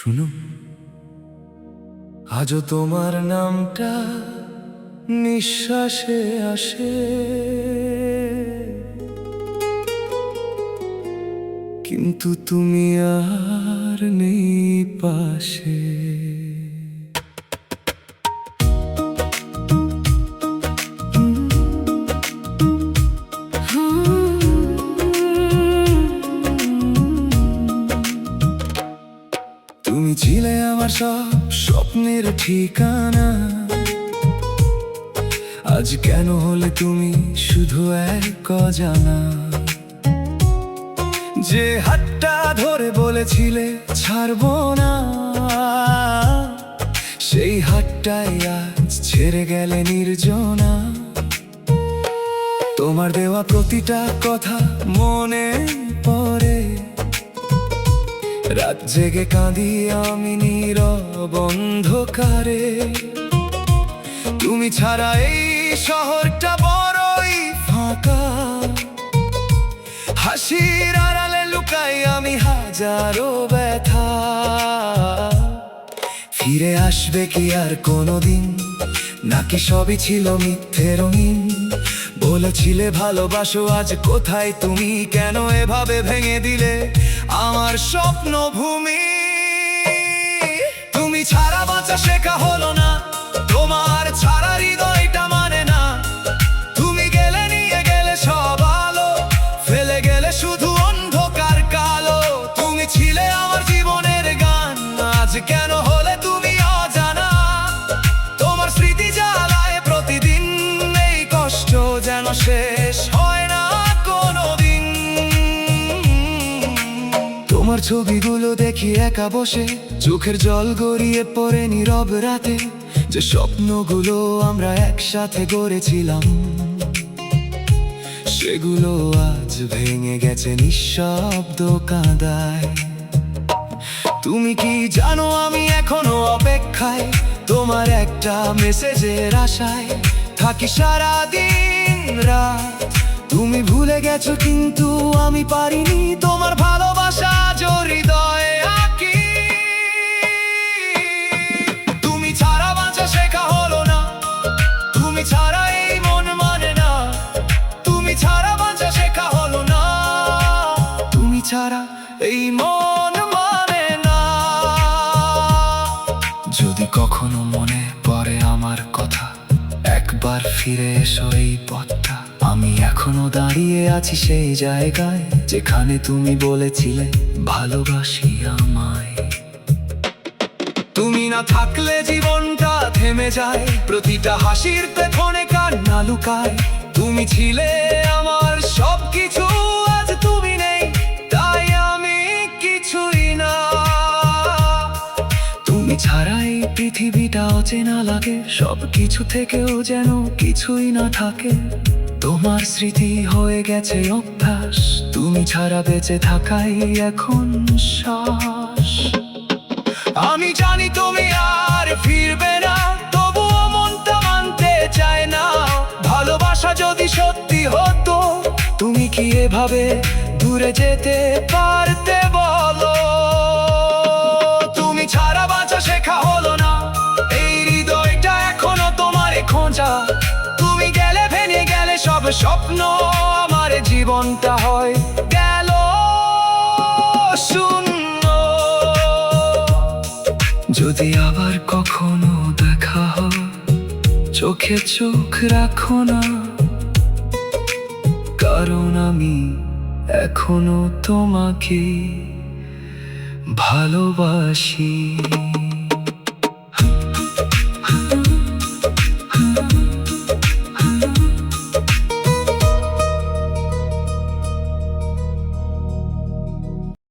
শুনো, আজও তোমার নামটা নিঃশ্বাসে আসে, কিন্তু তুমি আর নেই পাশে। তুমি ছিলে আমার সব স্বপ্নের ঠিকানা, আজ কেন হলে তুমি শুধু এক অজানা। যে হাতটা ধরে বলেছিলে ছাড়বো না, সেই হাতটাই আজ ছেড়ে গেলে নির্জনা। তোমার দেওয়া প্রতিটা কথা মনে পড়ে, রাত জেগে কাঁদি আমি নীরব অন্ধকারে। তুমি ছাড়া এই শহরটা বড়ই ফাঁকা, হাসির আড়ালে লুকাই আমি হাজারো ব্যথা। ফিরে আসবে কি আর কোনোদিন, নাকি সবই ছিল মিথ্যে রঙিন? বলেছিলে ভালোবাসো, আজ কোথায় তুমি? কেন এভাবে ভেঙে দিলে আমার স্বপ্ন ভূমি? তুমি ছাড়া বাঁচা শেখা হলো না, তোমার ছাড়া হৃদয়টা মানে না। তুমি গেলে নিয়ে গেলে সব আলো, ফেলে গেলে শুধু অন্ধকার কালো। তুমি ছিলে আমার জীবনের গান, আজ কেন হলে তুমি অজানা? তোমার স্মৃতি জ্বালায় প্রতিদিন, এই কষ্ট যেন শেষ হয় না কোনোদিন। তোমার ছবিগুলো দেখি একা বসে, চোখের জল গড়িয়ে পড়ে নীরব রাতে। যে স্বপ্নগুলো আমরা একসাথে গড়েছিলাম, সেগুলো আজ ভেঙে গেছে নিঃশব্দ কাঁদায়। তুমি কি জানো আমি এখনো অপেক্ষায়, তোমার একটা মেসেজের আশায় থাকি সারা দিন রাত। তুমি ভুলে গেছো কিন্তু আমি পারিনি, তোমার ভালোবাসা হৃদয়ে আঁকি। তুমি ছাড়া বাঁচা শেখা হলো না, তুমি ছাড়া এই মন মানে না। তুমি ছাড়া বাঁচা শেখা হলো না, তুমি ছাড়া এই মন মানে না। যদি কখনো মনে পড়ে আমার কথা, একবার ফিরে এসো এই পথটা। আমি এখনো দাঁড়িয়ে আছি সেই জায়গায়, যেখানে তুমি বলেছিলে ভালোবাসি আমায়। তুমি না থাকলে জীবনটা থেমে যায়, প্রতিটা হাসির পেছনে কান্না লুকায়। তুমি ছিলে আমার সবকিছু, আজ তুমি নেই, তাই আমি কিছুই না। তুমি ছাড়া এই পৃথিবীটা অচেনা লাগে, সবকিছু থেকেও যেন কিছুই না থাকে। তোমার স্মৃতি হয়ে গেছে অভ্যাস, তুমি ছাড়া বেঁচে থাকাই এখন শ্বাস। আমি জানি তুমি আর ফিরবে না, তবুও মনটা মানতে চায় না। ভালোবাসা যদি সত্যি হতো, তুমি কি এভাবে দূরে যেতে পারতে বলো? তুমি ছাড়া বাঁচা শেখা হলো না, এই হৃদয়টা এখনো তোমারে খোঁজা। তুমি গেলে ভেঙে গেলে সব স্বপ্ন, আমার জীবনটা হয় গেল শূন্য। যদি আবার কখনো দেখা হয়, চোখে চোখ রাখো না, কারণ আমি এখনো তোমাকে ভালোবাসি।